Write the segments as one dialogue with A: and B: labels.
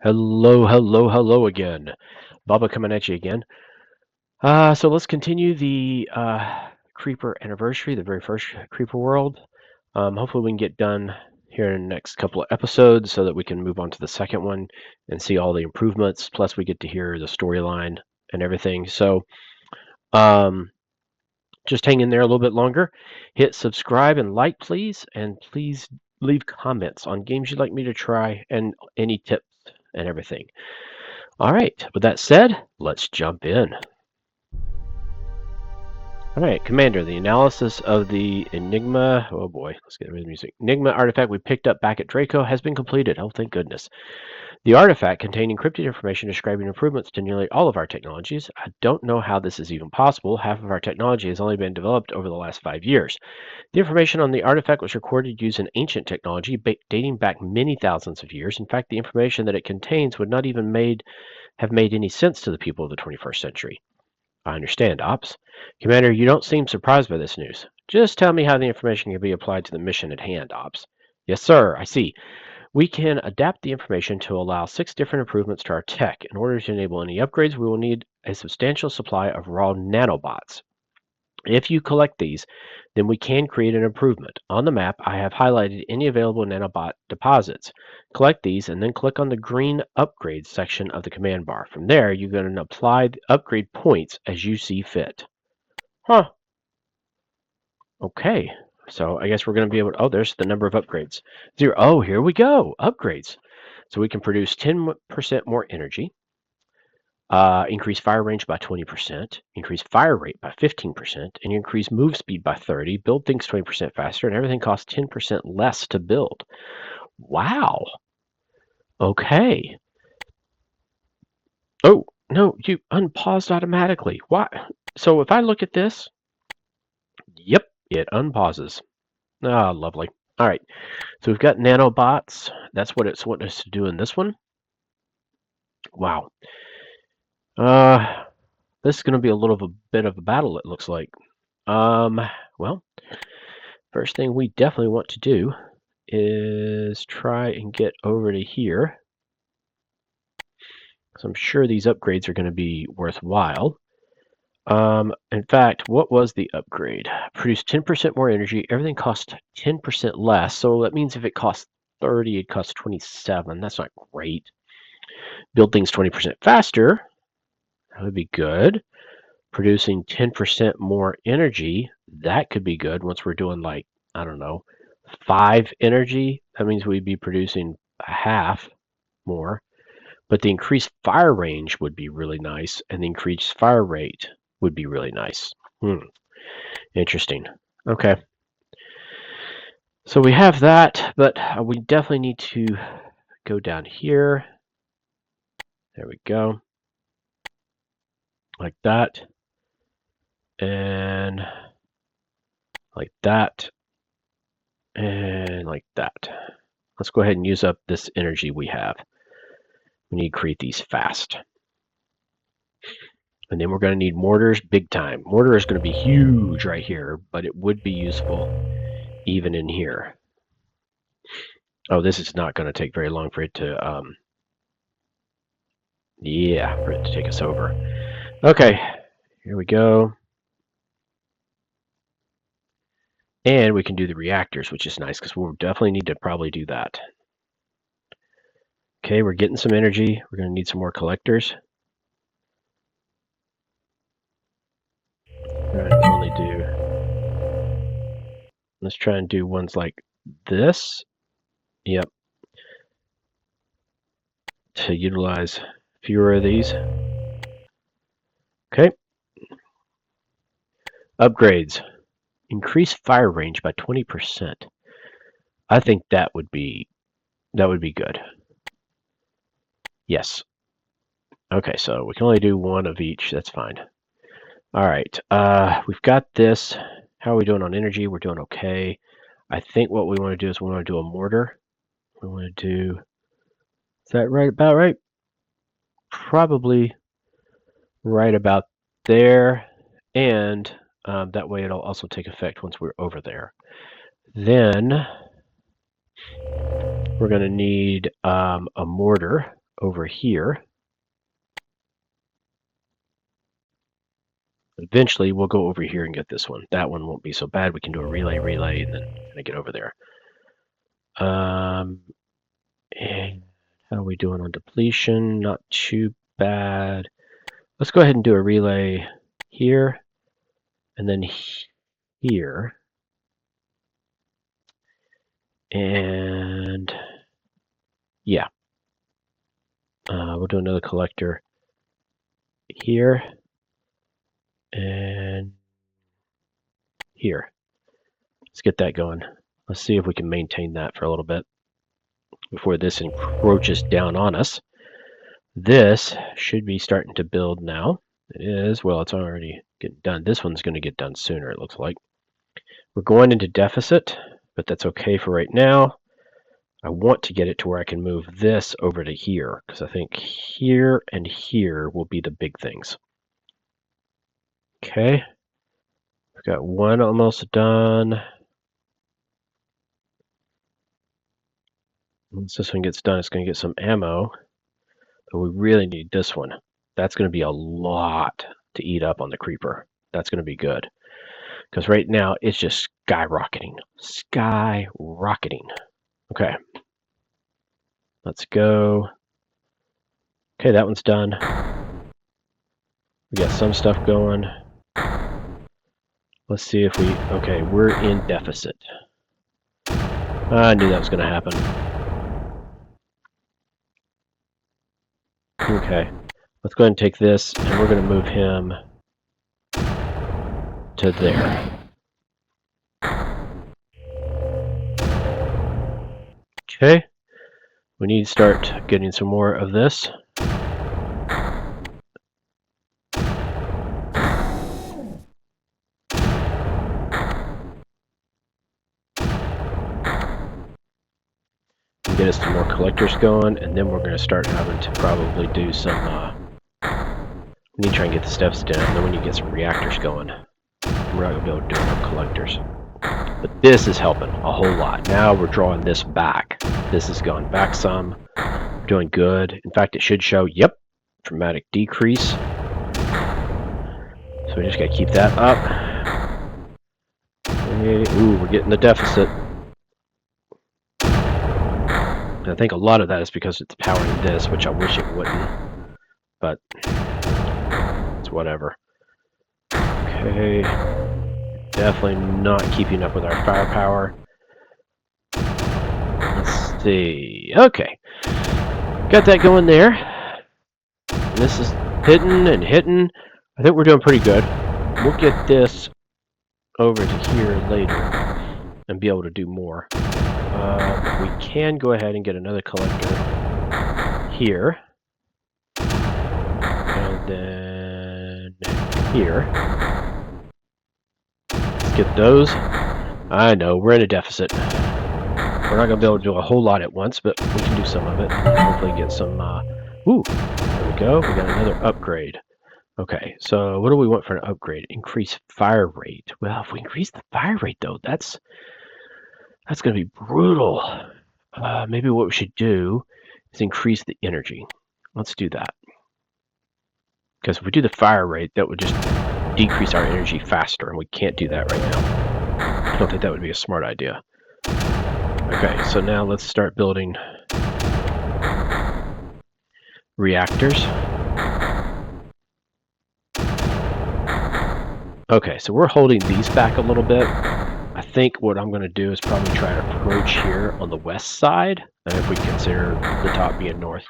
A: Hello, hello, hello again. Baba coming at you again. So let's continue the Creeper anniversary, the very first Creeper world. Hopefully we can get done here in the next couple of episodes so that we can move on to the second one and see all the improvements. Plus we get to hear the storyline and everything. So um, just hang in there a little bit longer. Hit subscribe and like, please. And please leave comments on games you'd like me to try and any tips and everything. All right, with that said, let's jump in. All right, Commander, the analysis of the Enigma, oh boy, let's get rid of the music. Enigma artifact we picked up back at Draco has been completed. Oh, thank goodness. The artifact contained encrypted information describing improvements to nearly all of our technologies. I don't know how this is even possible. Half of our technology has only been developed over the last 5 years. The information on the artifact was recorded using ancient technology dating back many thousands of years. In fact, the information that it contains would not even have made any sense to the people of the 21st century. I understand, Ops. Commander, you don't seem surprised by this news. Just tell me how the information can be applied to the mission at hand, Ops. Yes, sir, I see. We can adapt the information to allow 6 different improvements to our tech. In order to enable any upgrades, we will need a substantial supply of raw nanobots. If you collect these, then we can create an improvement. On the map, I have highlighted any available nanobot deposits. Collect these and then click on the green upgrades section of the command bar. From there, you're going to apply the upgrade points as you see fit. Huh. Okay. So I guess we're going to be able to, oh, there's the number of upgrades. 0. Oh, here we go. Upgrades. So we can produce 10% more energy. Increase fire range by 20%, increase fire rate by 15%, and increase move speed by 30, build things 20% faster, and everything costs 10% less to build. Wow. Okay. Oh, no, you unpaused automatically. Why? So if I look at this, yep, it unpauses. Ah, lovely. All right, so we've got nanobots. That's what it's wanting us to do in this one. Wow. This is going to be a bit of a battle, it looks like. Well, first thing we definitely want to do is try and get over to here. So I'm sure these upgrades are going to be worthwhile. In fact, what was the upgrade? Produce 10% more energy. Everything costs 10% less. So that means if it costs 30, it costs 27. That's not great. Build things 20% faster. That would be good. Producing 10% more energy. That could be good once we're doing like, I don't know, 5 energy. That means we'd be producing a half more. But the increased fire range would be really nice, and the increased fire rate would be really nice. Interesting. Okay. So we have that, but we definitely need to go down here. There we go. Like that. And like that. And like that. Let's go ahead and use up this energy we have. We need to create these fast. And then we're going to need mortars big time. Mortar is going to be huge right here, but it would be useful even in here. Oh, this is not going to take very long for it to, for it to take us over. Okay, here we go. And we can do the reactors, which is nice because we'll definitely need to probably do that. Okay, we're getting some energy. We're going to need some more collectors. Let's try and do ones like this. Yep. To utilize fewer of these. Okay. Upgrades. Increase fire range by 20%. I think that would be good. Yes. Okay, so we can only do one of each. That's fine. All right. We've got this. How are we doing on energy? We're doing okay. I think what we want to do is we want to do a mortar. We want to do. Is that right? About right? Probably right about there, and that way it'll also take effect once we're over there. Then we're going to need a mortar over here. Eventually, we'll go over here and get this one. That one won't be so bad. We can do a relay, and then kind of get over there. And how are we doing on depletion? Not too bad. Let's go ahead and do a relay here, and then here. And yeah, we'll do another collector here and here. Let's get that going. Let's see if we can maintain that for a little bit before this encroaches down on us. This should be starting to build now. It is. Well, it's already getting done. This one's going to get done sooner, it looks like. We're going into deficit, but that's okay for right now. I want to get it to where I can move this over to here, because I think here and here will be the big things. Okay. We've got one almost done. Once this one gets done, it's going to get some ammo. But we really need this one. That's going to be a lot to eat up on the creeper. That's going to be good. Because right now, it's just skyrocketing. Skyrocketing. Okay. Let's go. Okay, that one's done. We got some stuff going. Let's see if we... Okay, we're in deficit. I knew that was going to happen. Okay. Let's go ahead and take this, and we're going to move him to there. Okay. We need to start getting some more of this. Get us some more collectors going, and then we're going to start having to probably do some, we need to try and get the steps down, and then we need to get some reactors going. We're not going to be able to do enough collectors. But this is helping a whole lot. Now we're drawing this back. This has gone back some. We're doing good. In fact, it should show, yep, dramatic decrease. So we just got to keep that up. Ooh, we're getting the deficit. I think a lot of that is because it's powering this, which I wish it wouldn't, but it's whatever. Okay, definitely not keeping up with our firepower. Let's see. Okay, got that going there. And this is hitting and hitting. I think we're doing pretty good. We'll get this over to here later and be able to do more. We can go ahead and get another collector here, and then here. Let's get those. I know, we're in a deficit. We're not going to be able to do a whole lot at once, but we can do some of it. Hopefully get some, ooh, there we go. We got another upgrade. Okay, so what do we want for an upgrade? Increase fire rate. Well, if we increase the fire rate, though, that's going to be brutal. Maybe what we should do is increase the energy. Let's do that. Because if we do the fire rate, that would just decrease our energy faster, and we can't do that right now. I don't think that would be a smart idea. Okay, so now let's start building reactors. Okay, so we're holding these back a little bit. I think what I'm going to do is probably try to approach here on the west side, if we consider the top being north.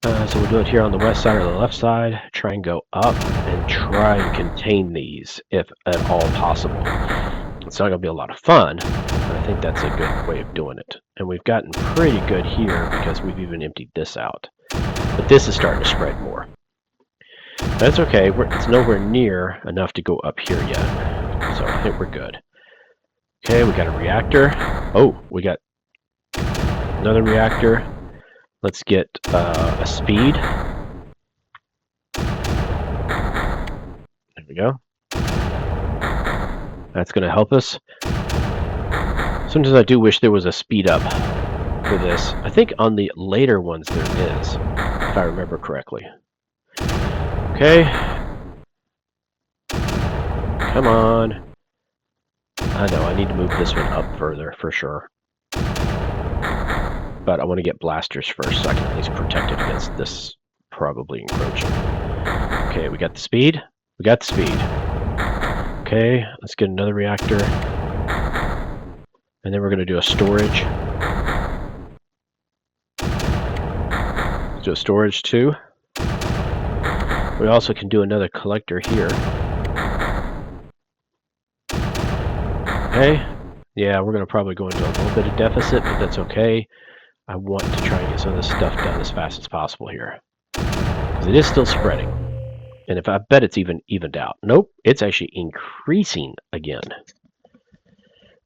A: So we'll do it here on the west side or the left side, try and go up and try and contain these if at all possible. It's not going to be a lot of fun, but I think that's a good way of doing it. And we've gotten pretty good here because we've even emptied this out. But this is starting to spread more. That's okay, it's nowhere near enough to go up here yet. So I think we're good. Okay, we got a reactor. Oh, we got another reactor. Let's get a speed. There we go. That's going to help us. Sometimes I do wish there was a speed up for this. I think on the later ones there is, if I remember correctly. Okay. Come on. I know, I need to move this one up further, for sure. But I want to get blasters first, so I can at least protect it against this probably encroaching. Okay, we got the speed. We got the speed. Okay, let's get another reactor. And then we're going to do a storage. Let's do a storage too. We also can do another collector here. Okay. Yeah, we're going to probably go into a little bit of deficit, but that's okay. I want to try and get some of this stuff done as fast as possible here. Because it is still spreading. And if I bet it's even evened out. Nope, it's actually increasing again.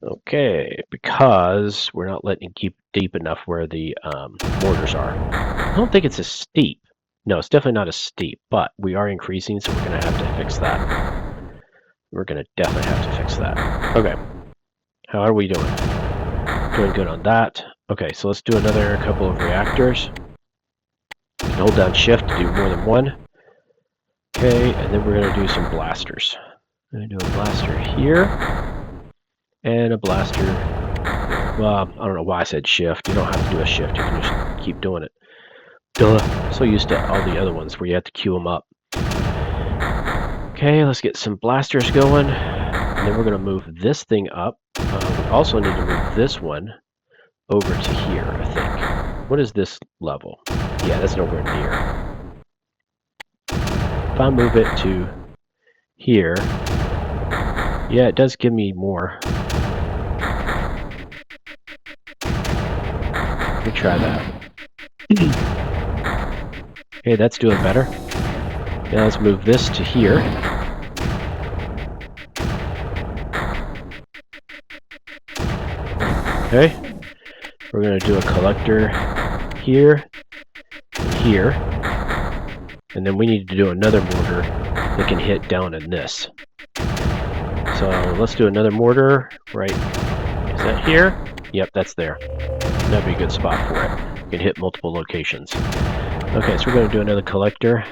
A: Okay, because we're not letting it keep deep enough where the mortars are. I don't think it's as steep. No, it's definitely not as steep, but we are increasing, so we're going to have to fix that. We're going to definitely have to fix that. Okay, how are we doing? Doing good on that. Okay, so let's do another couple of reactors. Hold down shift to do more than one. Okay, and then we're going to do some blasters. I'm going to do a blaster here. And a blaster. Well, I don't know why I said shift. You don't have to do a shift. You can just keep doing it. Duh. So used to all the other ones where you have to queue them up. Okay, let's get some blasters going. And then we're going to move this thing up. We also need to move this one over to here, I think. What is this level? Yeah, that's nowhere near. If I move it to here, yeah, it does give me more. Let me try that. Okay, that's doing better. Now let's move this to here. Okay. We're going to do a collector here and here. And then we need to do another mortar that can hit down in this. So let's do another mortar right. Is that here? Yep, that's there. That'd be a good spot for it. You can hit multiple locations. Okay, so we're going to do another collector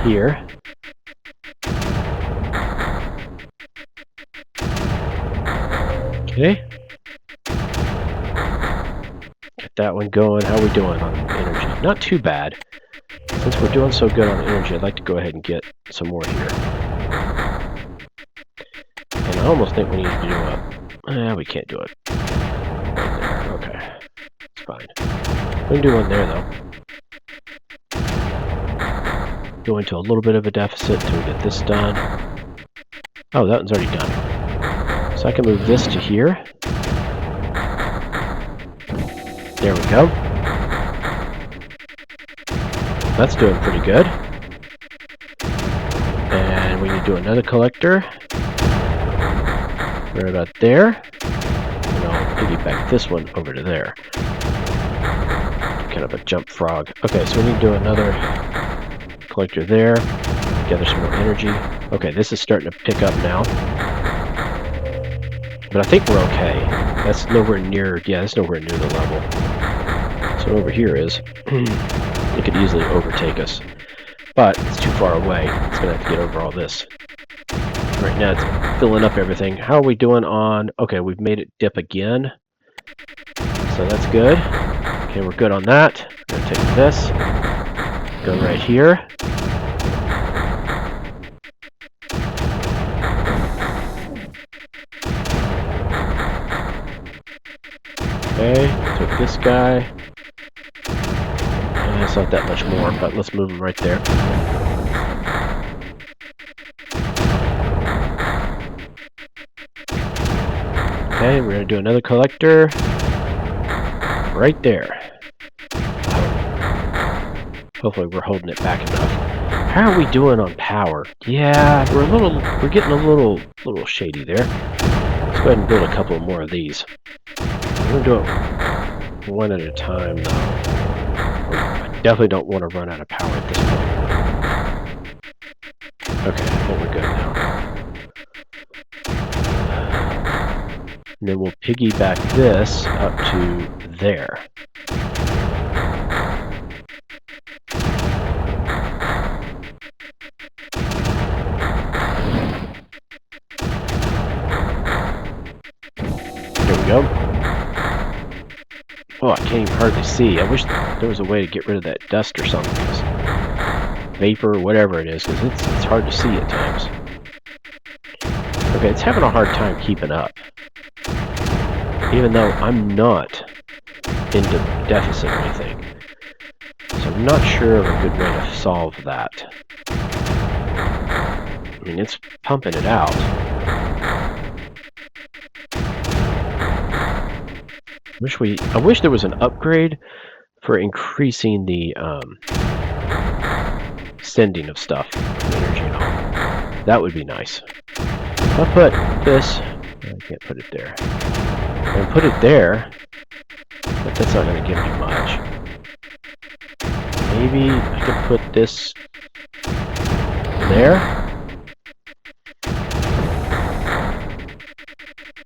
A: here. Okay. Get that one going. How are we doing on energy? Not too bad. Since we're doing so good on energy, I'd like to go ahead and get some more here. And I almost think we need to do a... we can't do it. One there. Okay. It's fine. We can do one there, though. Go into a little bit of a deficit until we get this done. Oh, that one's already done. So I can move this to here. There we go. That's doing pretty good. And we need to do another collector. Right about there. And I'll piggyback this one over to there. Kind of a jump frog. Okay, so we need to do another collector there. Gather some more energy. Okay, this is starting to pick up now. But I think we're okay. That's nowhere near, yeah, that's nowhere near the level. So over here is, it could easily overtake us. But it's too far away. It's going to have to get over all this. Right now it's filling up everything. How are we doing on, okay, we've made it dip again. So that's good. Okay, we're good on that. I'm going to take this. Go right here. Okay, take this guy. It's not that much more, but let's move him right there. Okay, we're going to do another collector. Right there. Hopefully we're holding it back enough. How are we doing on power? Yeah, we're getting a little shady there. Let's go ahead and build a couple more of these. We're going to do it one at a time, though. I definitely don't want to run out of power at this point. Okay, I think we're good now. And then we'll piggyback this up to there. There we go. Oh, I can't even hardly see. I wish there was a way to get rid of that dust or something. Vapor, whatever it is, because it's hard to see at times. Okay, it's having a hard time keeping up. Even though I'm not into deficit or anything. So I'm not sure of a good way to solve that. I mean, it's pumping it out. I wish there was an upgrade for increasing the sending of stuff, energy and all. That would be nice. If I put this, I can't put it there. I can put it there, but that's not going to give me much. Maybe I could put this there.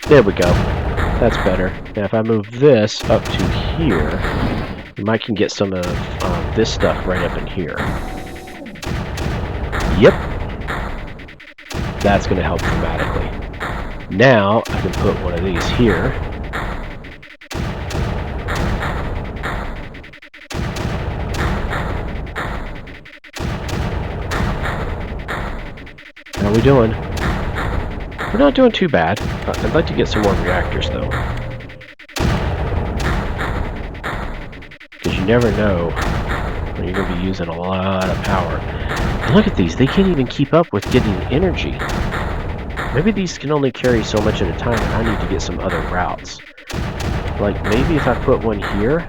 A: There we go. That's better. Now if I move this up to here, we might can get some of this stuff right up in here. Yep. That's going to help dramatically. Now I can put one of these here. How are we doing? We're not doing too bad. I'd like to get some more reactors though. Because you never know when you're going to be using a lot of power. And look at these, they can't even keep up with getting energy. Maybe these can only carry so much at a time and I need to get some other routes. Like maybe if I put one here,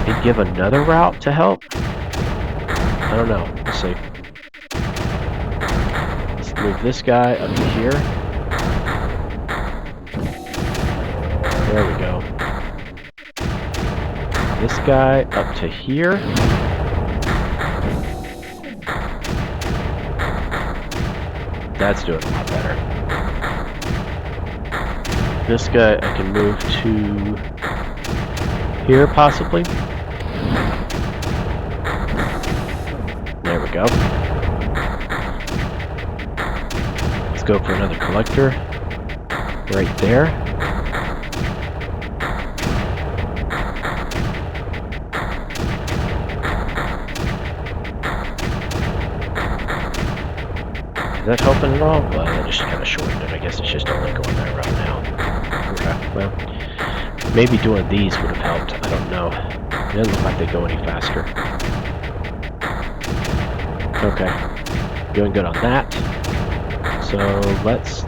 A: it'd give another route to help? I don't know, let's see. Let's move this guy up to here. There we go. This guy up to here. That's doing a lot better. This guy I can move to here possibly. There we go. Let's go for another collector right there. Is that helping at all? Well, that just kind of shortened it. I guess it's just only going that route now. Okay, well, maybe doing these would have helped. I don't know. It doesn't look like they go any faster. Okay, doing good on that. So let's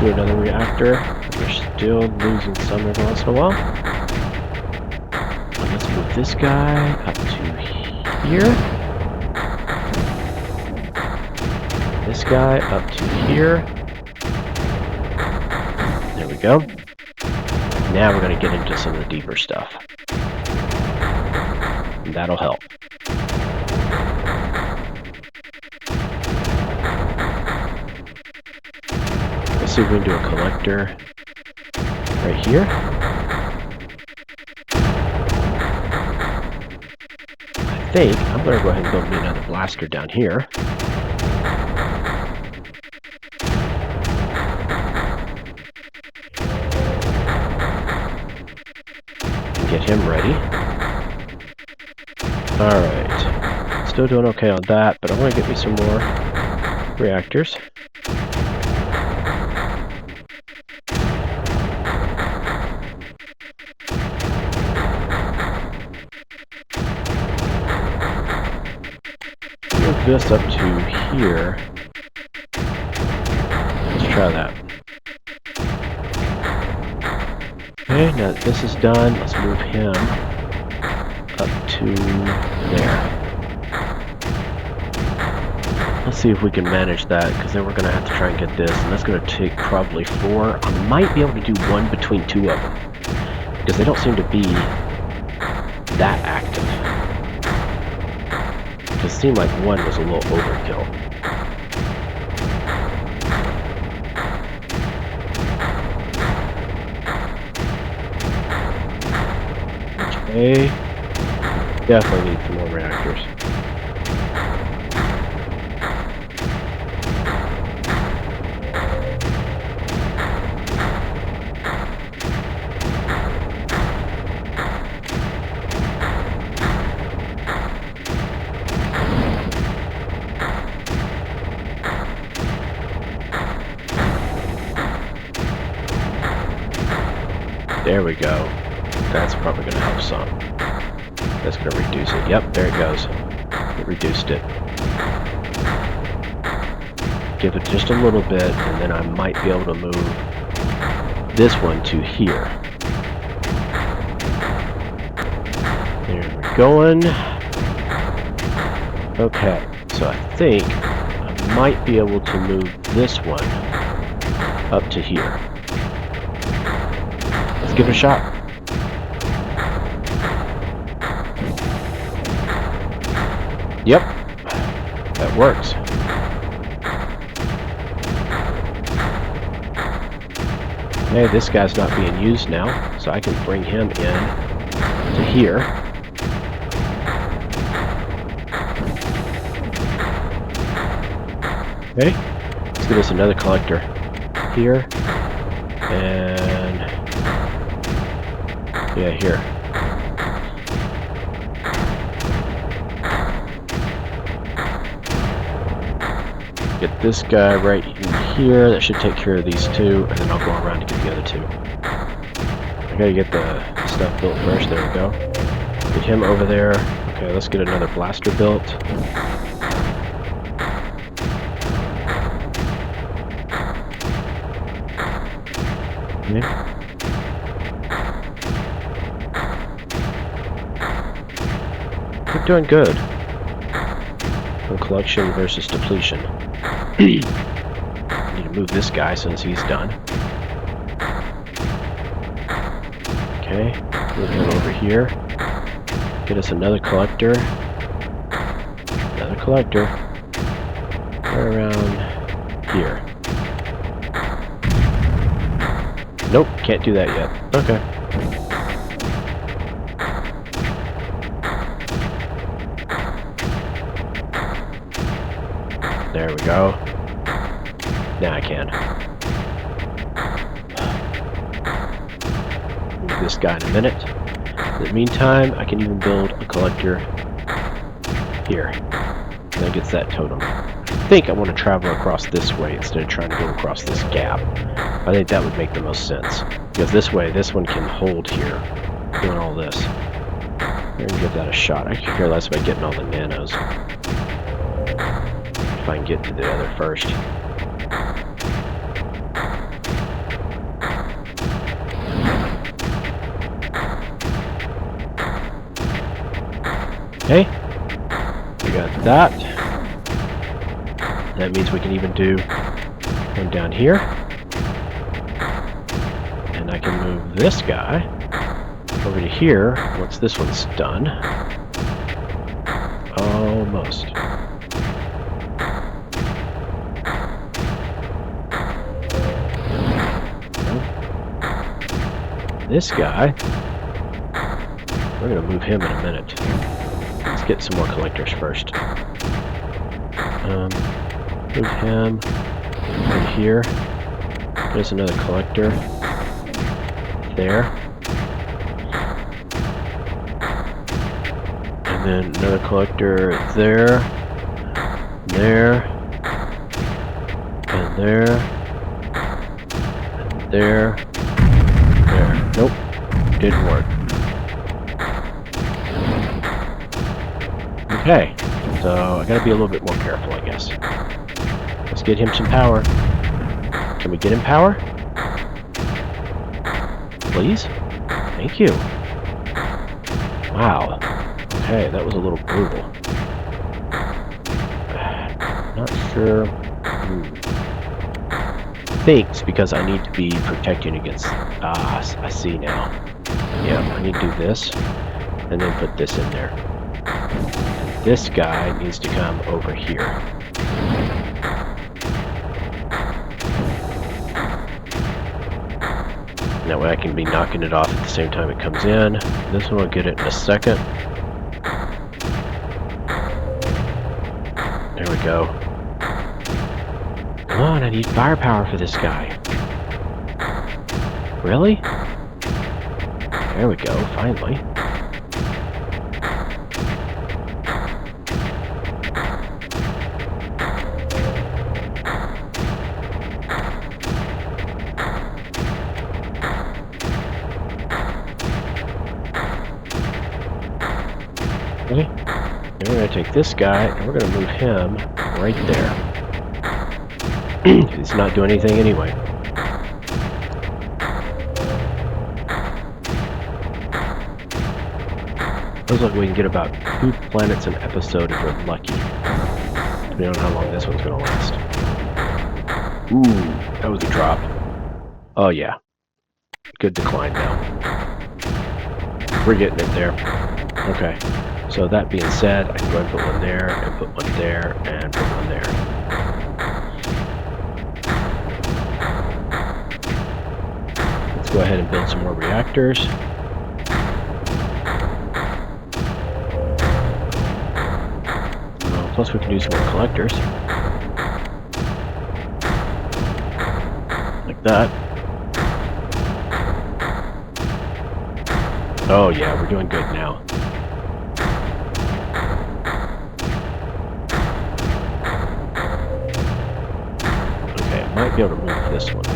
A: do another reactor. We're still losing some every once in a while. And let's move this guy up to here. This guy up to here. There we go. Now we're going to get into some of the deeper stuff. And that'll help. Let's see if we can do a collector right here. I think I'm going to go ahead and build me another blaster down here. Get him ready. Alright. Still doing okay on that, but I want to get me some more reactors. Move this up to here. Let's try that. Okay, now that this is done, let's move him up to there. Let's see if we can manage that, because then we're going to have to try and get this, and that's going to take probably 4. I might be able to do one between 2 of them, because they don't seem to be that active. It seemed like one was a little overkill. Okay. Definitely need some more reactors. There we go. That's probably going to help some. That's going to reduce it. Yep, there it goes. It reduced it. Give it just a little bit, and then I might be able to move this one to here. There we're going. Okay, so I think I might be able to move this one up to here. Let's give it a shot. Yep, that works. Okay, this guy's not being used now, so I can bring him in to here. Okay, let's get us another collector here, and yeah, here. Get this guy right in here. That should take care of these two, and then I'll go around to get the other two. I gotta get the stuff built first. There we go. Get him over there. Okay, let's get another blaster built. Okay. We're doing good. On collection versus depletion. Need to move this guy since he's done. Okay, move him over here. Get us another collector. Another collector. Right around here. Nope, can't do that yet. Okay. There we go. Now I can. Move this guy in a minute. In the meantime, I can even build a collector here. And that gets that totem. I think I want to travel across this way instead of trying to go across this gap. I think that would make the most sense. Because this way, this one can hold here, doing all this. We're going to give that a shot. I could care less about getting all the nanos. If I can get to the other first. Okay, we got that. That means we can even do one down here. And I can move this guy over to here once this one's done. Almost. This guy, we're going to move him in a minute. Let's get some more collectors first. Move him in here. There's another collector there. And then another collector there. There. And there. And there. There. Nope. Didn't work. Okay. So I gotta be a little bit more careful, I guess. Let's get him some power. Can we get him power? Please? Thank you. Wow. Okay, that was a little brutal. Not sure. I think it's because I need to be protecting against... Ah, I see now. Yeah, I need to do this, and then put this in there. And this guy needs to come over here. That way I can be knocking it off at the same time it comes in. This one will get it in a second. There we go. Come on, I need firepower for this guy. Really? There we go, finally. Okay. Then we're going to take this guy and we're going to move him right there. He's not doing anything anyway. Looks like we can get about 2 planets an episode if we're lucky. Depending on how long this one's going to last. Ooh, that was a drop. Oh yeah. Good decline now. We're getting it there. Okay. So that being said, I can go ahead and put one there, and put one there, and put one there. Let's go ahead and build some more reactors. Plus we can do some more collectors. Like that. Oh yeah, we're doing good now. Okay, I might be able to move this one.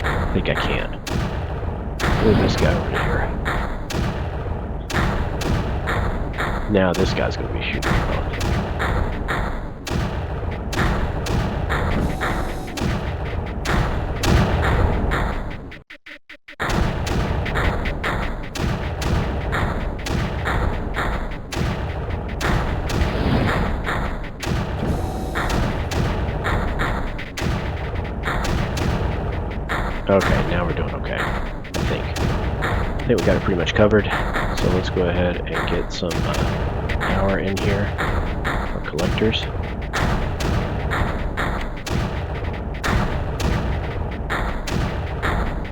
A: I think I can. Move this guy over here. Now this guy's going to be shooting both. Okay, now we're doing okay, I think we got it pretty much covered. So let's go ahead and get some power in here for collectors.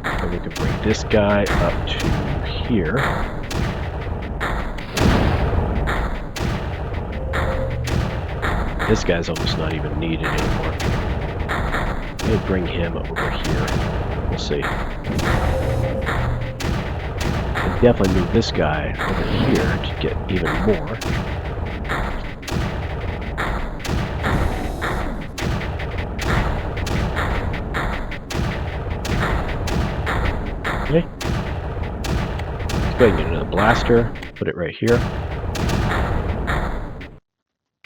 A: And we can bring this guy up to here. This guy's almost not even needed anymore. Let's bring him over here. We'll see. Definitely move this guy over here to get even more. Okay. Let's go ahead and get another blaster. Put it right here.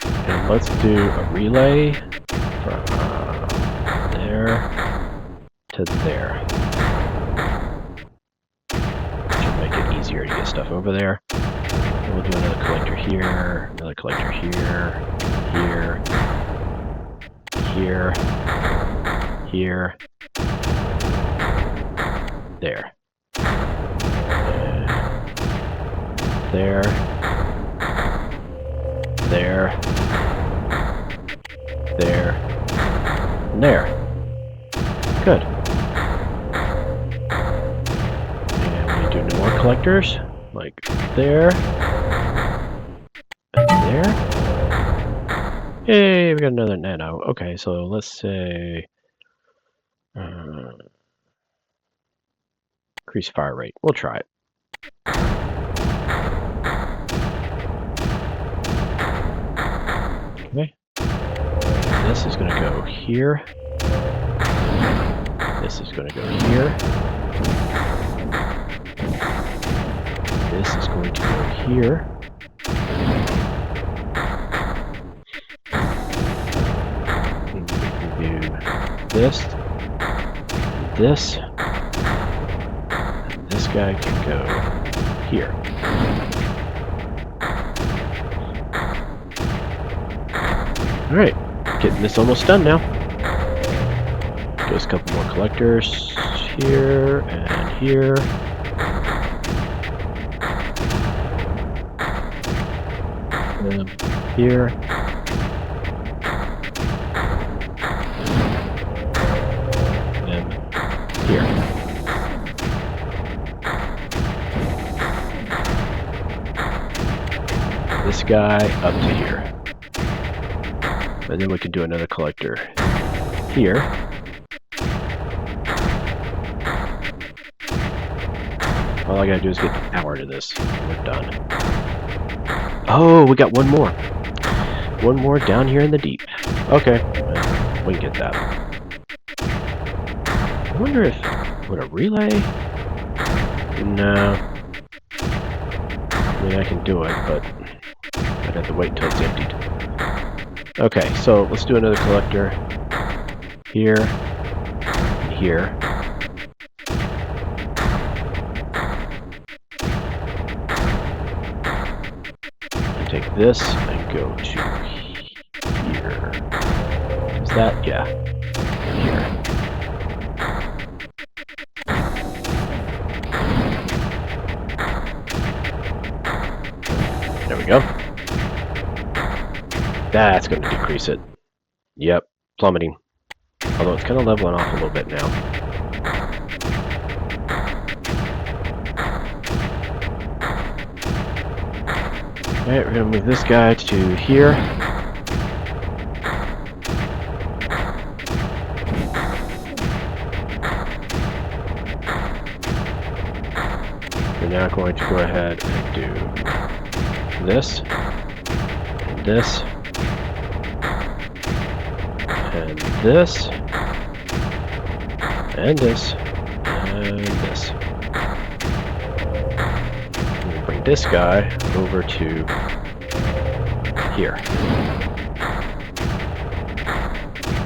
A: And let's do a relay from there to there. Easier to get stuff over there. And we'll do another collector here, another collector here, here, here, here, there, there, there, there, and there. Good. Collectors, like there, and there. Hey, we got another nano. Okay, so let's say increase fire rate. We'll try it. Okay. This is going to go here. This is going to go here. This is going to go here. And we can do this, this, and this guy can go here. Alright, getting this almost done now. Just a couple more collectors here and here. Here. And here. this guy up to here. And then we can do another collector here. All I gotta do is get the power to this. We're done. Oh, we got one more. One more down here in the deep. Okay, we can get that. I wonder if... would a relay? No. I mean, I can do it, but I'd have to wait until it's emptied. Okay, so let's do another collector here and here. And take this and go to here. Is that? Yeah. Here. There we go. That's going to decrease it. Yep, plummeting. Although it's kind of leveling off a little bit now. Alright, we're going to move this guy to here. We're now going to go ahead and do this, and this, and this, and this, and this. We'll bring this guy over to here.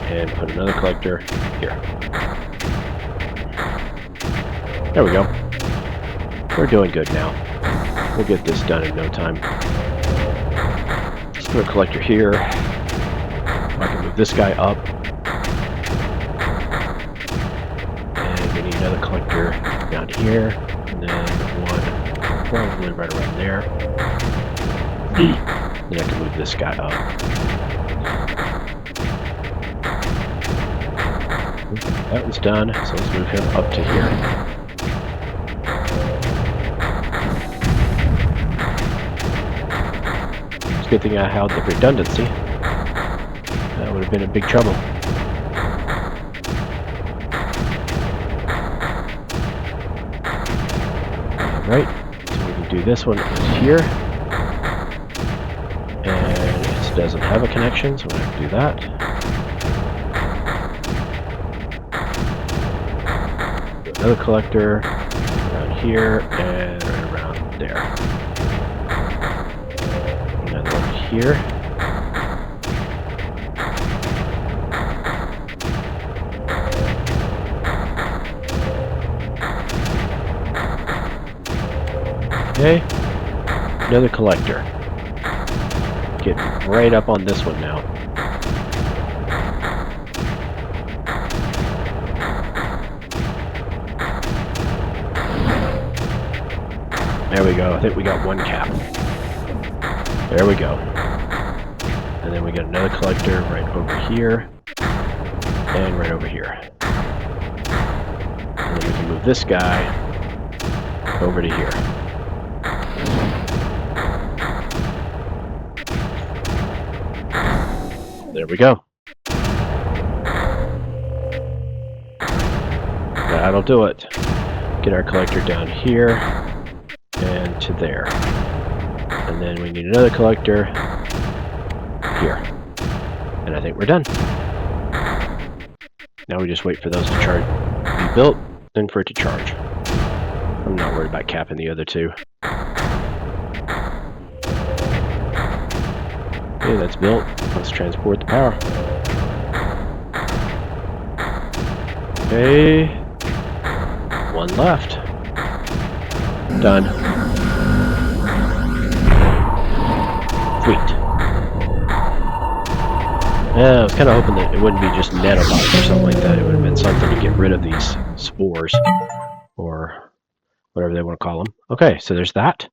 A: And put another collector here. There we go. We're doing good now. We'll get this done in no time. Let's put a collector here. I can move this guy up. And we need another collector down here. And then one probably right around there. Then I can move this guy up. That one's done, so let's move him up to here. Good thing I held the redundancy. That would have been in big trouble. Alright, so we can do this one here. And it doesn't have a connection, so we have to do that. Another collector around here and around there. Here. Okay, another collector. Get right up on this one now. There we go. I think we got one cap. There we go. And then we got another collector right over here and right over here. And then we can move this guy over to here. There we go. That'll do it. Get our collector down here and to there. And then we need another collector here. And I think we're done. Now we just wait for those to charge, be built, then for it to charge. I'm not worried about capping the other two. Okay, that's built. Let's transport the power. Okay. One left. Done. Sweet. Yeah, I was kind of hoping that it wouldn't be just nanobots or something like that. It would have been something to get rid of these spores, or whatever they want to call them. Okay, so there's that.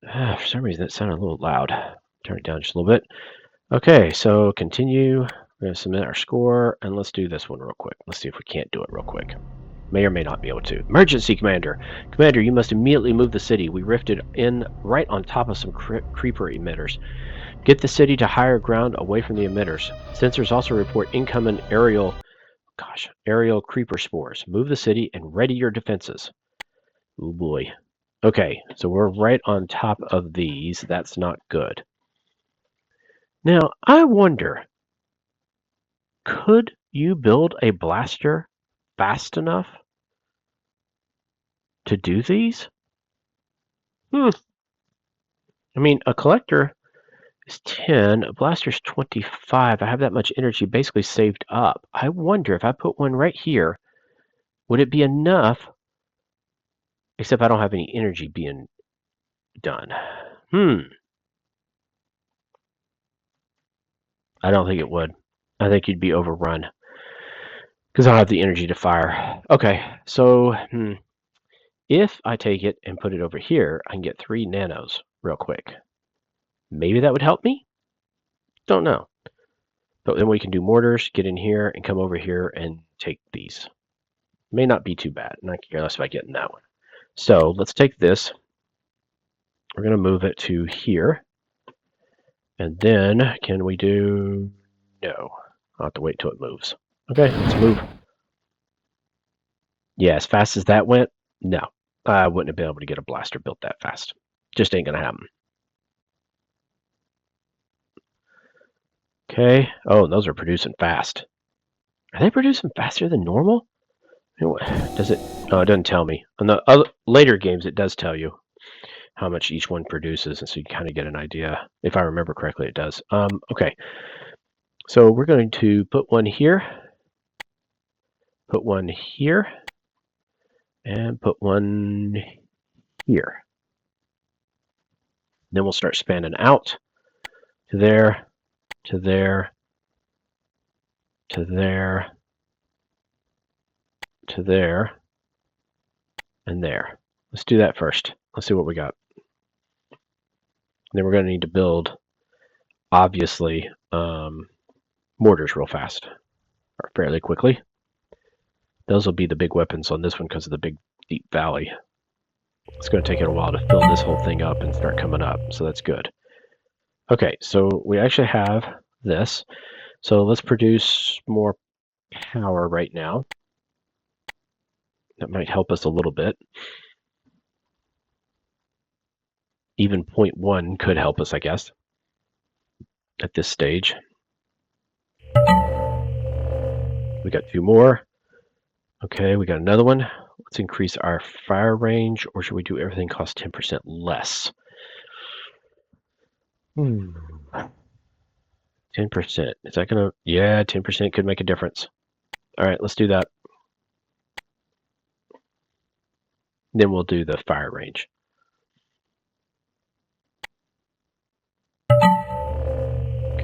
A: For some reason it sounded a little loud. Turn it down just a little bit. Okay, so continue. We're going to submit our score, and let's do this one real quick. Let's see if we can't do it real quick. May or may not be able to. Emergency, Commander! Commander, you must immediately move the city. We rifted in right on top of some creeper emitters. Get the city to higher ground away from the emitters. Sensors also report incoming aerial creeper spores. Move the city and ready your defenses. Oh boy. Okay, so we're right on top of these. That's not good. Now, I wonder, could you build a blaster fast enough to do these? I mean, a collector is 10, a blaster is 25. I have that much energy basically saved up. I wonder if I put one right here, would it be enough? Except I don't have any energy being done. I don't think it would. I think you'd be overrun. Because I don't have the energy to fire. Okay, so if I take it and put it over here, I can get 3 nanos real quick. Maybe that would help me? Don't know. But then we can do mortars, get in here, and come over here and take these. May not be too bad. Not care less if I get in that one. So let's take this. We're going to move it to here. And then can we do... No. I'll have to wait till it moves. Okay, let's move. Yeah, as fast as that went, no. I wouldn't have been able to get a blaster built that fast. Just ain't going to happen. Okay. Oh, and those are producing fast. Are they producing faster than normal? Does it? Oh, it doesn't tell me. On the other, later games, it does tell you how much each one produces, and so you kind of get an idea. If I remember correctly, it does. Okay. So we're going to put one here, put one here, and put one here. Then we'll start spanning out to there, to there, to there, to there, and there. Let's do that first. Let's see what we got. Then we're going to need to build, obviously, mortars real fast, or fairly quickly. Those will be the big weapons on this one because of the big deep valley. It's going to take it a while to fill this whole thing up and start coming up, so that's good. Okay, so we actually have this. So let's produce more power right now. That might help us a little bit. Even 0.1 could help us, I guess, at this stage. We got 2 more. Okay, we got another one. Let's increase our fire range, or should we do everything cost 10% less? 10%. Is that gonna... Yeah, 10% could make a difference. Alright, let's do that. Then we'll do the fire range.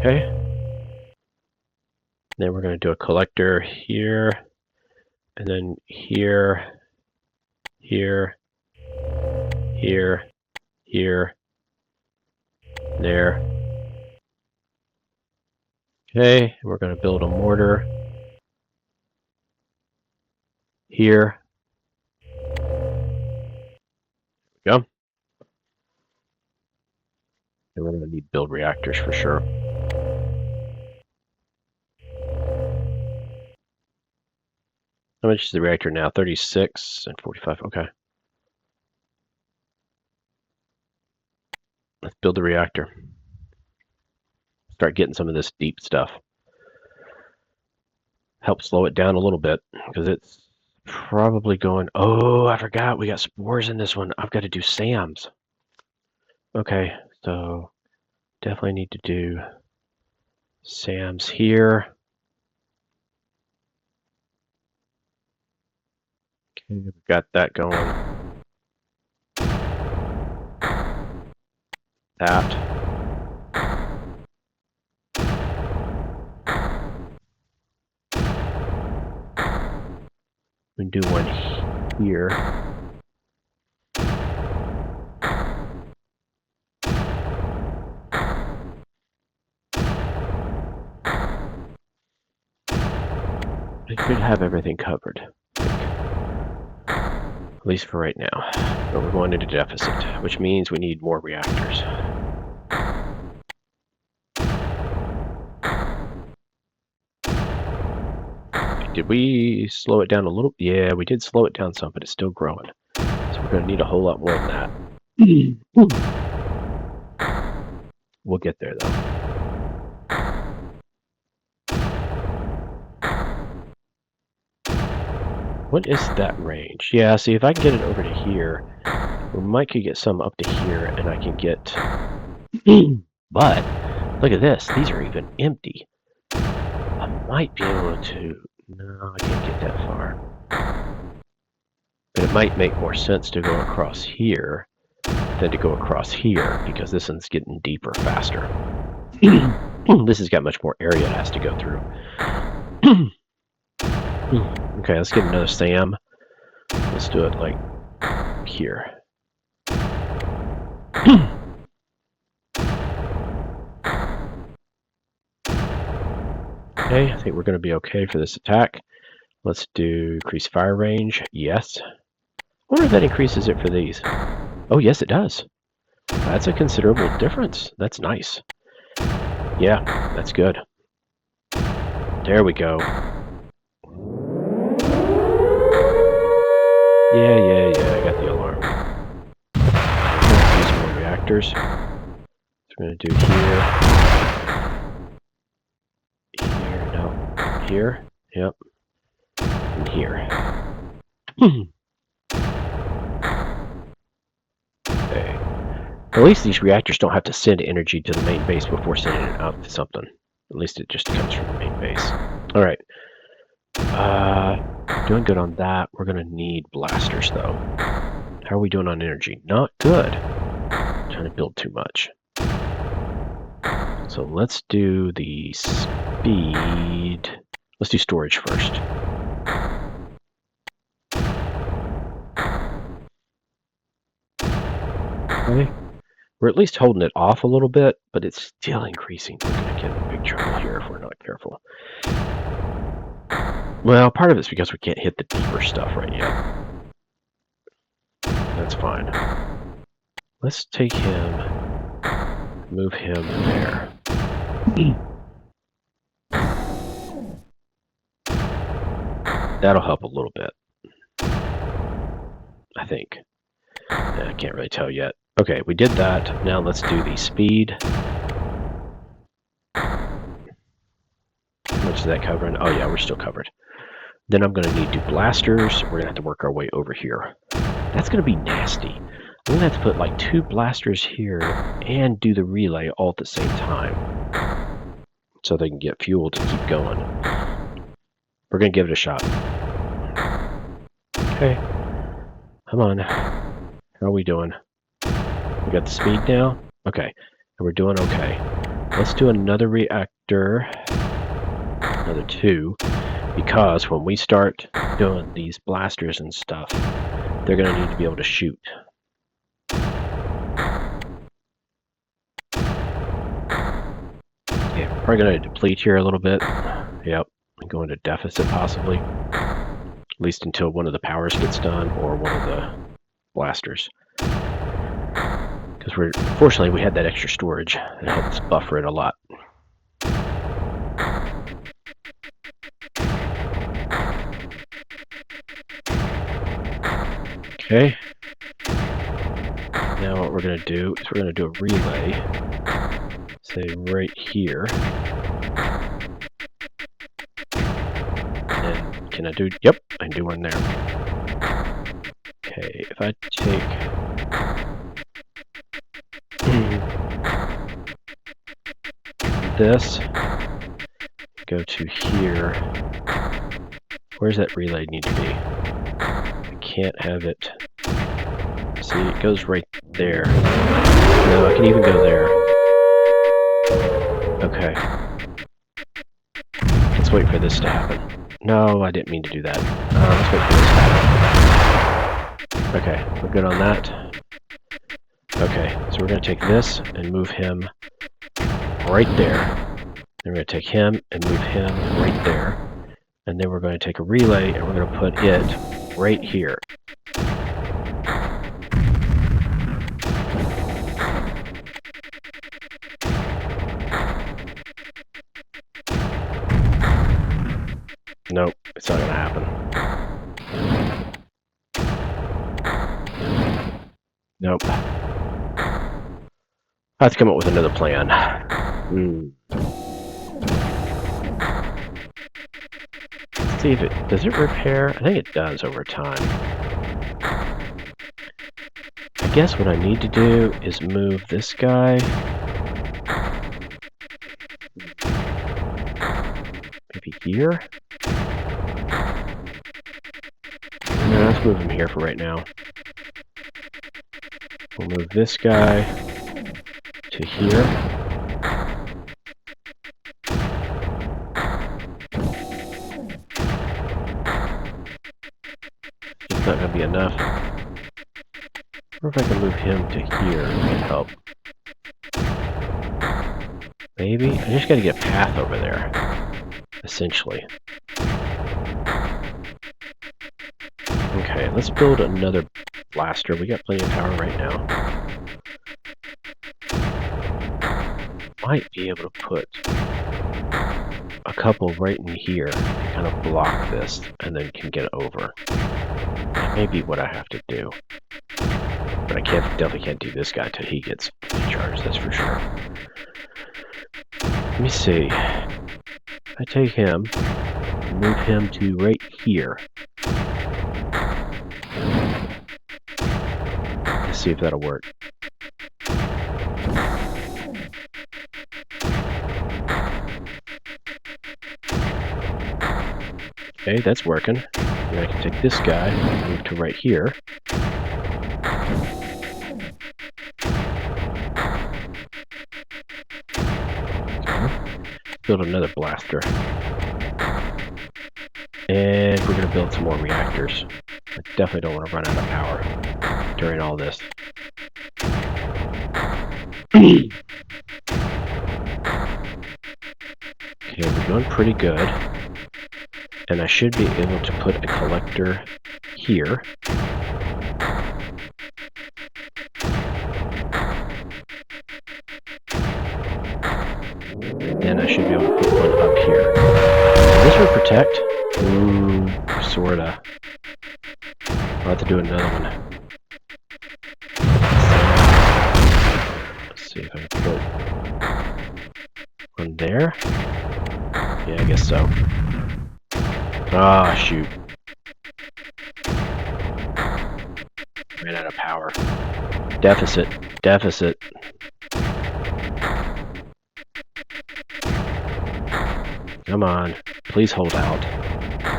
A: Okay. Then we're going to do a collector here, and then here, here, here, here, there. Okay, we're going to build a mortar here. There we go. And we're going to need build reactors for sure. How much is the reactor now? 36 and 45. Okay. Let's build the reactor. Start getting some of this deep stuff. Help slow it down a little bit because it's probably going... Oh, I forgot. We got spores in this one. I've got to do SAMs. Okay, so definitely need to do SAMs here. Okay, we've got that going. That. We can do one here. I should have everything covered. At least for right now. But we're going into deficit, which means we need more reactors. Did we slow it down a little? Yeah, we did slow it down some, but it's still growing. So we're going to need a whole lot more than that. We'll get there, though. What is that range? Yeah, see, if I can get it over to here, we might could get some up to here, and I can get... But, look at this. These are even empty. I might be able to... No, I can't get that far. But it might make more sense to go across here than to go across here, because this one's getting deeper faster. This has got much more area it has to go through. Okay, let's get another SAM. Let's do it like here. Okay, I think we're going to be okay for this attack. Let's do increase fire range. Yes. I wonder if that increases it for these. Oh, yes, it does. That's a considerable difference. That's nice. Yeah, that's good. There we go. Yeah, I got the alarm. We're going to use more reactors. So we're going to do here, no, here, yep, and here. Okay. At least these reactors don't have to send energy to the main base before sending it out to something. At least it just comes from the main base. All right. Doing good on that. We're going to need blasters, though. How are we doing on energy? Not good. Trying to build too much. So let's do the speed. Let's do storage first. Okay. We're at least holding it off a little bit, but it's still increasing. We're going to get in big trouble here if we're not careful. Well, part of it's because we can't hit the deeper stuff right yet. That's fine. Let's take him, move him there. That'll help a little bit, I think. I can't really tell yet. Okay, we did that. Now let's do the speed. How much is that covering? Oh yeah, we're still covered. Then I'm going to need to do blasters. We're going to have to work our way over here. That's going to be nasty. I'm going to have to put like 2 blasters here and do the relay all at the same time, so they can get fuel to keep going. We're going to give it a shot. Okay. Come on. How are we doing? We got the speed now? Okay. And we're doing okay. Let's do another reactor. Another 2. Because when we start doing these blasters and stuff, they're going to need to be able to shoot. Yeah, we're probably going to deplete here a little bit. Yep, and go into deficit possibly. At least until one of the powers gets done, or one of the blasters. Because fortunately we had that extra storage. It helps buffer it a lot. Okay. Now what we're going to do is we're going to do a relay. Say right here. And can I do... Yep, I can do one there. Okay, if I take... this, go to here. Where's that relay need to be? I can't have it. See, it goes right there. No, I can even go there. Okay. Let's wait for this to happen. No, I didn't mean to do that. Let's wait for this to happen. Okay, we're good on that. Okay, so we're going to take this and move him right there. Then we're going to take him and move him right there. And then we're going to take a relay and we're going to put it right here. Nope. I have to come up with another plan. Let's see if it... Does it repair? I think it does over time. I guess what I need to do is move this guy. Maybe here? No, let's move him here for right now. We'll move this guy to here. It's not going to be enough. Or if I can move him to here, it would help. Maybe? I just got to get a path over there, essentially. Okay, let's build another blaster. We got plenty of power right now. Might be able to put a couple right in here to kind of block this and then can get over. That may be what I have to do. But I definitely can't do this guy until he gets charged, that's for sure. Let me see. I take him, move him to right here. Let's see if that'll work. Okay, that's working. And I can take this guy, move to right here. Build another blaster. And we're going to build some more reactors. I definitely don't want to run out of power during all this. Okay, we're doing pretty good. And I should be able to put a collector here. And I should be able to put one up here. Does this one protect? Sorta. I'll have to do another one. Let's see if I can put one there. Yeah, I guess so. Ah, shoot. Ran out of power. Deficit. Deficit. Come on. Please hold out.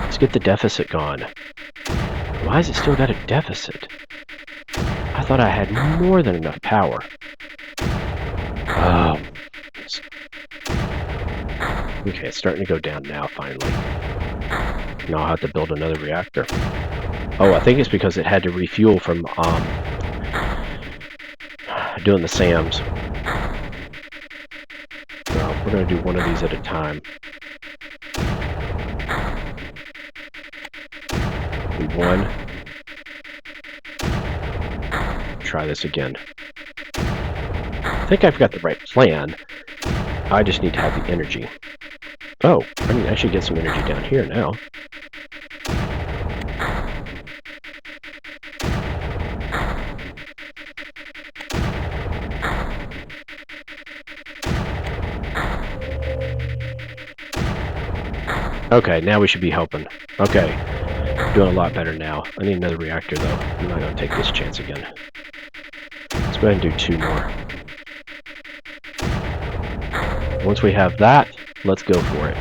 A: Let's get the deficit gone. Why has it still got a deficit? I thought I had more than enough power. Oh. Okay, it's starting to go down now, finally. Now I'll have to build another reactor. Oh, I think it's because it had to refuel from doing the SAMs. So we're going to do one of these at a time. Do one. Try this again. I think I've got the right plan. I just need to have the energy. Oh, I can actually get some energy down here now. Okay, now we should be helping. Okay, doing a lot better now. I need another reactor though. I'm not going to take this chance again. Let's go ahead and do 2 more. Once we have that, let's go for it.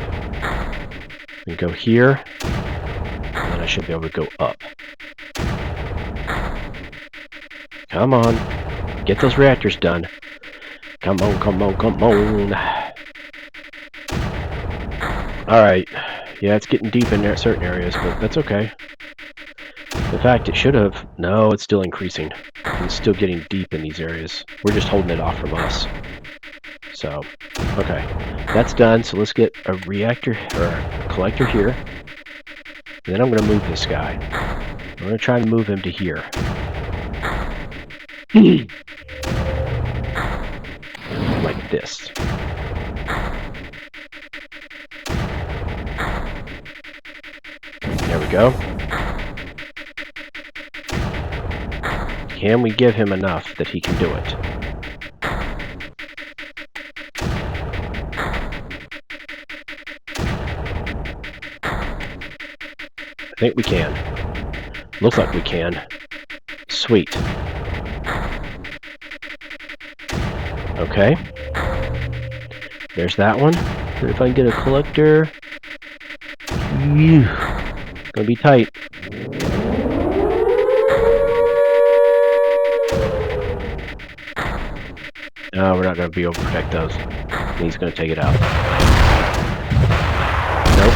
A: We go here, and then I should be able to go up. Come on, get those reactors done. Come on, come on, come on. Alright, yeah, it's getting deep in there at certain areas, but that's okay. In fact, it should have. No, it's still increasing. It's still getting deep in these areas. We're just holding it off from us. So, okay, that's done. So let's get a reactor or a collector here. And then I'm going to move this guy. I'm going to try and move him to here. Like this. There we go. Can we give him enough that he can do it? I think we can. Looks like we can. Sweet. Okay. There's that one. And if I can get a collector... Gonna be tight. No, we're not gonna be able to protect those. He's gonna take it out. Nope.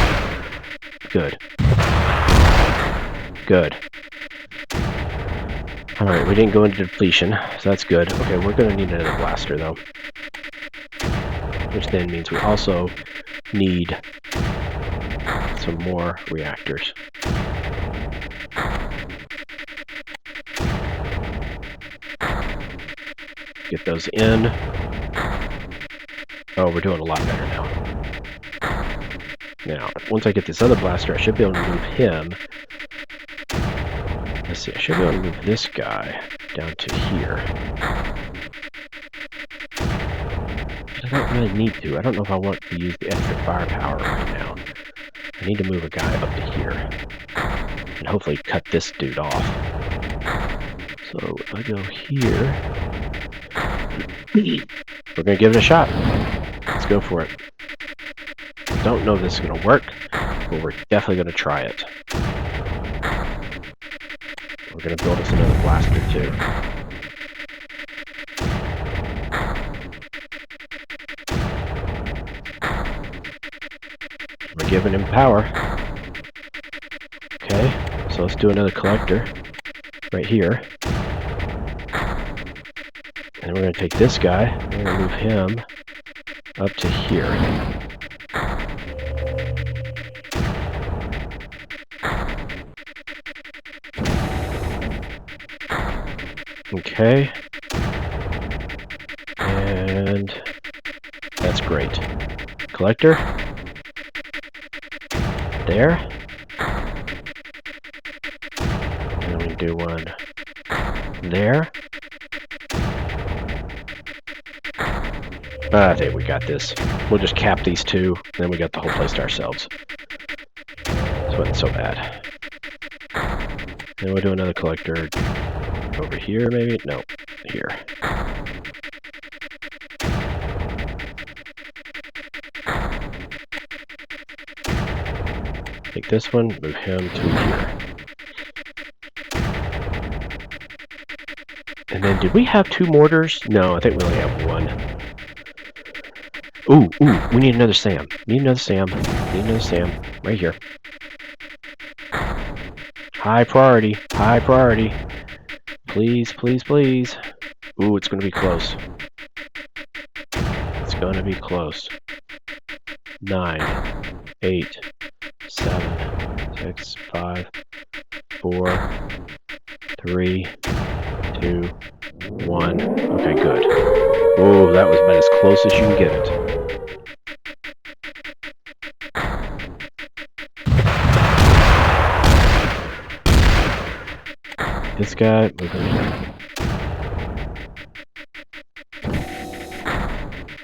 A: Good. Good. Alright, we didn't go into depletion, so that's good. Okay, we're gonna need another blaster though. Which then means we also need some more reactors. Get those in. Oh, we're doing a lot better now. Now, once I get this other blaster, I should be able to move him. Let's see, I should be able to move this guy down to here. I don't really need to. I don't know if I want to use the extra firepower right now. I need to move a guy up to here. And hopefully cut this dude off. So if I go here... We're going to give it a shot. Let's go for it. Don't know if this is going to work, but we're definitely going to try it. We're going to build us another blaster too. We're giving him power. Okay, so let's do another collector right here. And we're going to take this guy, we're going to move him up to here. Okay. And that's great. Collector. There. And we do one there. I think we got this. We'll just cap these two, and then we got the whole place to ourselves. This wasn't so bad. Then we'll do another collector over here, maybe? No, here. Take this one, move him to here. And then, did we have 2 mortars? No, I think we only have 1. Ooh, we need another SAM. Need another SAM. Need another SAM. Right here. High priority. High priority. Please, please, please. Ooh, it's going to be close. It's going to be close. 9, 8, 7, 6, 5, 4, 3, 2, 1. Okay, good. Oh, that was about as close as you can get it. This guy, move him here.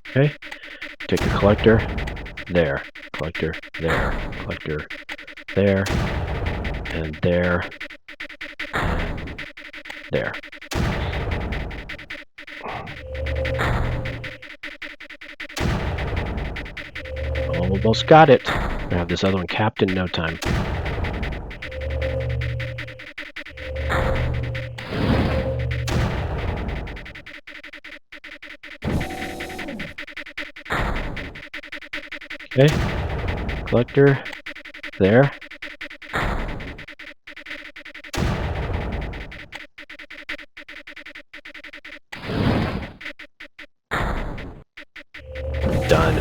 A: Okay, take a collector, there, collector, there, collector, there, and there, and there. Almost got it. We'll have this other one capped in no time. Okay, collector, there. Done.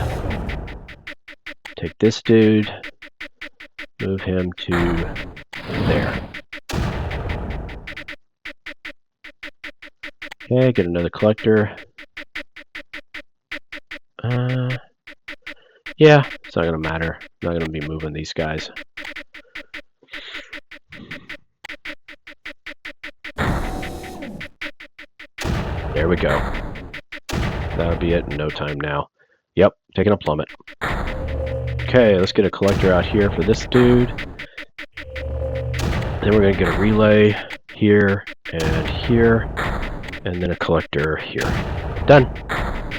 A: Take this dude, move him to there. Okay, get another collector. Yeah, it's not gonna matter. I'm not gonna be moving these guys. we go. That'll be it in no time now. Yep, taking a plummet. Okay, let's get a collector out here for this dude. Then we're going to get a relay here, and then a collector here. Done.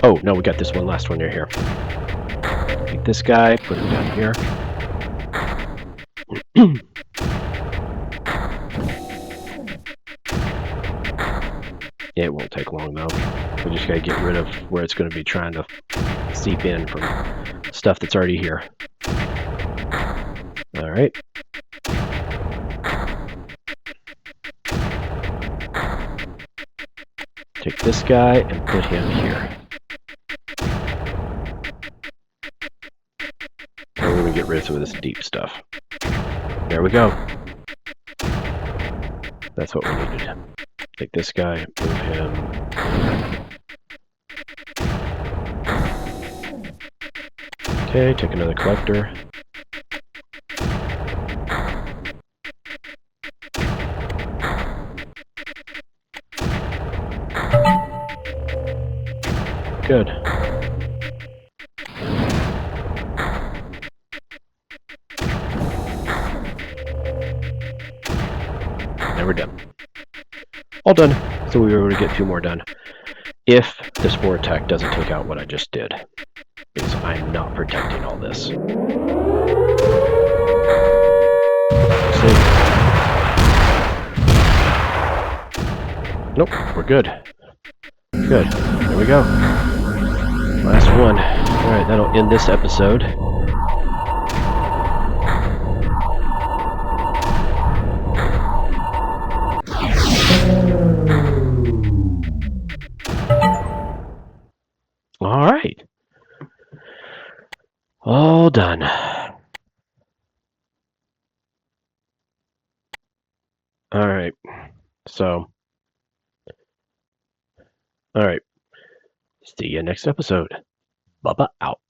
A: Oh, no, we got this one last one near here. Take this guy, put him down here. Yeah, it won't take long, though. We just got to get rid of where it's going to be trying to seep in from stuff that's already here. All right. Take this guy and put him here. And we're going to get rid of some of this deep stuff. There we go. That's what we needed. Take this guy, move him. Okay, take another collector. Good. Now we're done. All done. So we were able to get 2 more done. If the spore attack doesn't take out what I just did. Because I'm not protecting all this. See? Nope, we're good. Good. There we go. Last one. Alright, that'll end this episode. Alright. All done. Alright. So. Alright. See you next episode. Bubba out.